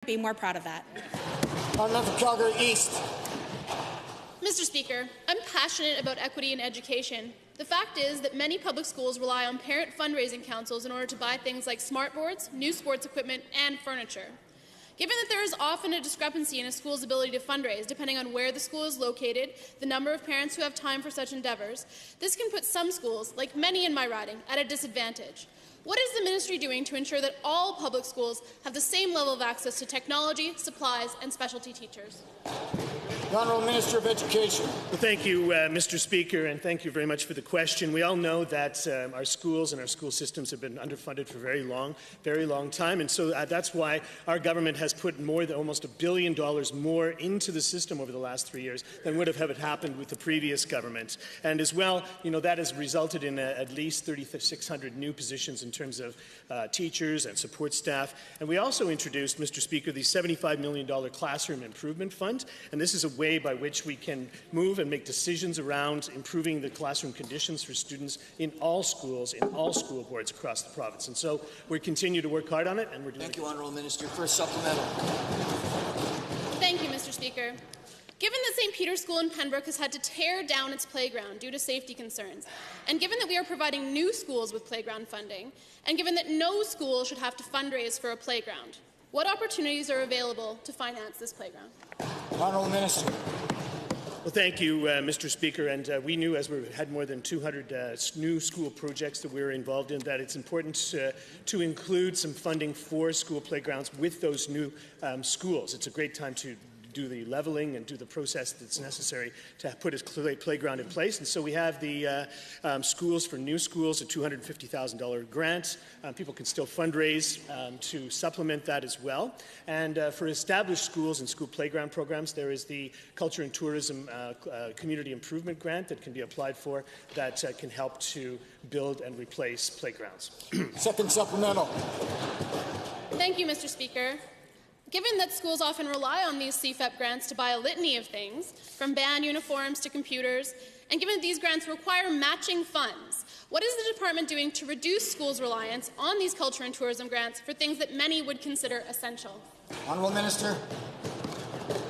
be more proud of that. Honourable Calgary East. Mr. Speaker, I'm passionate about equity in education. The fact is that many public schools rely on parent fundraising councils in order to buy things like smartboards, new sports equipment, and furniture. Given that there is often a discrepancy in a school's ability to fundraise, depending on where the school is located, the number of parents who have time for such endeavours, this can put some schools, like many in my riding, at a disadvantage. What is the ministry doing to ensure that all public schools have the same level of access to technology, supplies, and specialty teachers? The Honourable Minister of Education. Well, thank you, Mr. Speaker, and thank you very much for the question. We all know that our schools and our school systems have been underfunded for a very long time, and so that's why our government has put more than almost $1 billion more into the system over the last 3 years than would have happened with the previous government. And as well, that has resulted in at least 3,600 new positions in terms of teachers and support staff. And we also introduced, Mr. Speaker, the $75 million Classroom Improvement Fund, and this is a way by which we can move and make decisions around improving the classroom conditions for students in all schools, in all school boards across the province. And so we continue to work hard on it, and we're doing Thank you, Honourable Minister. First supplemental. Thank you, Mr. Speaker. Given that St. Peter's School in Pembroke has had to tear down its playground due to safety concerns, and given that we are providing new schools with playground funding, and given that no school should have to fundraise for a playground, what opportunities are available to finance this playground? Honourable Minister. Well, thank you, Mr. Speaker. And we knew, as we had more than 200 new school projects that we were involved in, that it's important to include some funding for school playgrounds with those new schools. It's a great time to do the leveling and do the process that's necessary to put a playground in place. And so we have the Schools for New Schools, a $250,000 grant. People can still fundraise to supplement that as well. And for established schools and school playground programs, there is the Culture and Tourism Community Improvement Grant that can be applied for that can help to build and replace playgrounds. Second supplemental. Thank you, Mr. Speaker. Given that schools often rely on these CFEP grants to buy a litany of things, from band uniforms to computers, and given that these grants require matching funds, what is the department doing to reduce schools' reliance on these culture and tourism grants for things that many would consider essential? Honourable Minister.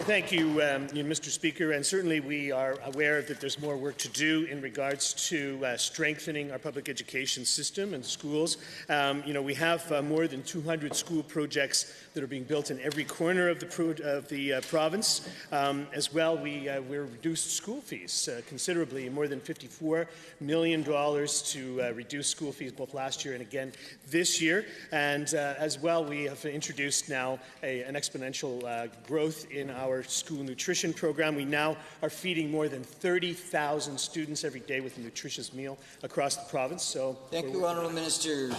Thank you, Mr. Speaker, and certainly we are aware that there's more work to do in regards to strengthening our public education system and schools. We have more than 200 school projects that are being built in every corner of the province. As well, we're reduced school fees considerably, more than $54 million to reduce school fees both last year and again this year. And as well, we have introduced now an exponential growth in our school nutrition program. We now are feeding more than 30,000 students every day with a nutritious meal across the province. So thank you, Honourable Minister.